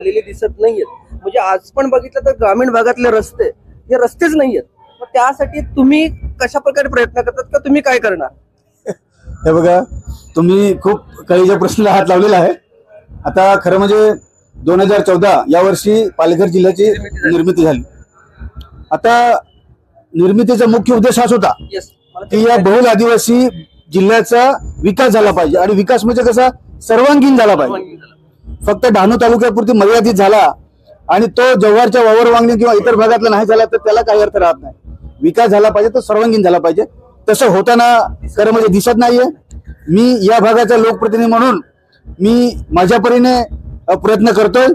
आलेले दिसत नाहीयेत. म्हणजे आज पण बघितलं तर ग्रामीण भागातले रस्ते हे रस्तेच नाहीयेत. मग त्यासाठी तुम्ही कशा प्रकारे प्रयत्न करतात किंवा तुम्ही काय करणार? हे बघा, तुम्ही खूप कळीच्या प्रश्नाला हात लावलेला आहे. आता खरं म्हणजे 2014 या वर्षी पालघर जिल्ह्याची निर्मिती झाली. आता निर्मितीचा मुख्य उद्देश हाच होता की या बहुल आदिवासी जिल्ह्याचा विकास झाला पाहिजे. आणि विकास म्हणजे कसा, सर्वांगीण झाला पाहिजे. फक्त डहाणू तालुक्यापुरती मर्यादित झाला आणि तो जव्हारच्या वावर वांगणी किंवा इतर भागातला नाही झाला तर त्याला काही अर्थ राहत नाही. विकास झाला पाहिजे तो सर्वांगीण झाला पाहिजे. तसं होताना खरं म्हणजे दिसत नाहीये. मी या भागाचा लोकप्रतिनिधी म्हणून मी माझ्या परीने प्रयत्न करतोय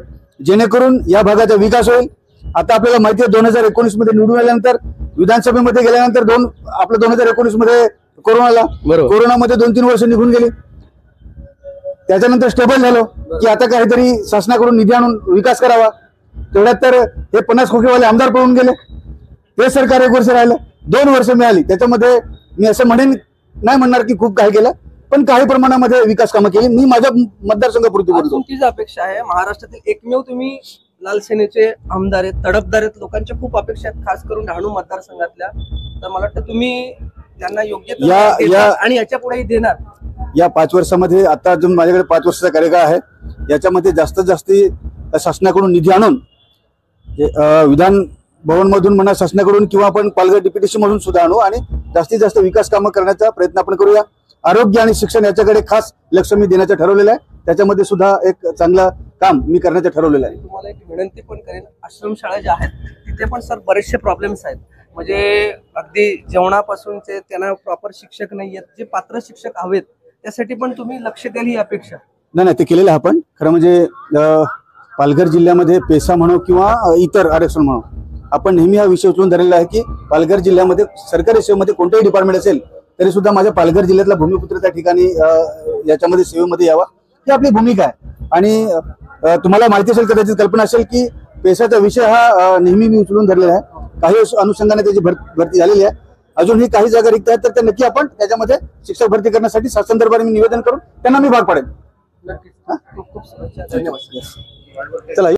जेणेकरून या भागाचा विकास होईल. आता आपल्याला माहिती आहे 2019 मध्ये निवडून आल्यानंतर विधानसभेमध्ये गेल्यानंतर 2019 मध्ये कोरोनामध्ये 2-3 वर्ष निघून गेली. त्याच्यानंतर स्टेबल झालो की आता काहीतरी शासनाकडून निधी आणून विकास करावा. तेवढ्यात तर हे 50 खोकेवाले आमदार पळून गेले. ते सरकार 1 वर्ष राहिलं, 2 वर्ष मिळाली. त्याच्यामध्ये मी असं नाही म्हणणार की खूप काही केलं, पण काही प्रमाणामध्ये विकास कामं केली. मी माझ्या मतदारसंघापुरती बोलतो. तुमची अपेक्षा आहे, महाराष्ट्रातील एकमेव तुम्ही लाल सेनेचे आमदार आहेत, तडफदार आहेत, लोकांच्या खूप अपेक्षा आहेत खास करून डहाणू मतदारसंघातल्या. तर मला वाटतं तुम्ही त्यांना योग्य आणि याच्या पुढेही देणार. या 5 वर्षामध्ये आता अजून माझ्याकडे 5 वर्षाचा कार्यकाळ आहे. याच्यामध्ये जास्तीत जास्त शासनाकडून निधी आणून विधान भवन मधून म्हणा, शासनाकडून किंवा आपण पालघर DPTC मधून सुद्धा आणू आणि जास्तीत जास्त विकास कामं करण्याचा प्रयत्न आपण करूया. आरोग्य आणि शिक्षण याच्याकडे खास लक्ष मी देण्याचं ठरवलेलं आहे. त्याच्यामध्ये सुद्धा एक चांगलं काम मी करण्याचं ठरवलेलं आहे. तुम्हाला एक विनंती पण करेन, आश्रमशाळा ज्या आहेत तिथे पण सर बरेचसे प्रॉब्लेम्स आहेत. म्हणजे अगदी जेवणापासूनचे त्यांना प्रॉपर शिक्षक नाही आहेत, जे पात्र शिक्षक हवेत त्यासाठी पण तुम्ही लक्ष द्याल ही अपेक्षा. नाही, ते केलेलं आहे आपण. खरं म्हणजे पालघर जिल्ह्यामध्ये पेसा म्हणू किंवा इतर आरक्षण म्हणू, आपण नेहमी हा विषय उचलून धरलेला आहे की पालघर जिल्ह्यामध्ये सरकारी सेवेमध्ये कोणतेही डिपार्टमेंट असेल तरी सुद्धा माझ्या पालघर जिल्ह्यातला भूमिपुत्र त्या ठिकाणी याच्यामध्ये सेवेमध्ये यावा, ही आपली भूमिका आहे. आणि तुम्हाला माहिती असेल, कदाचित कल्पना असेल की पेसाचा विषय हा नेहमी मी उचलून धरलेला आहे. काही अनुषंगाने त्याची भरती झालेली आहे. अजूनही काही जागा रिक्त आहेत, तर त्या नक्की आपण त्याच्यामध्ये शिक्षक भरती करण्यासाठी शासन दरबारी मी निवेदन करून त्यांना मी भाग पाडेन. नक्कीच. खूप खूप धन्यवाद. चला.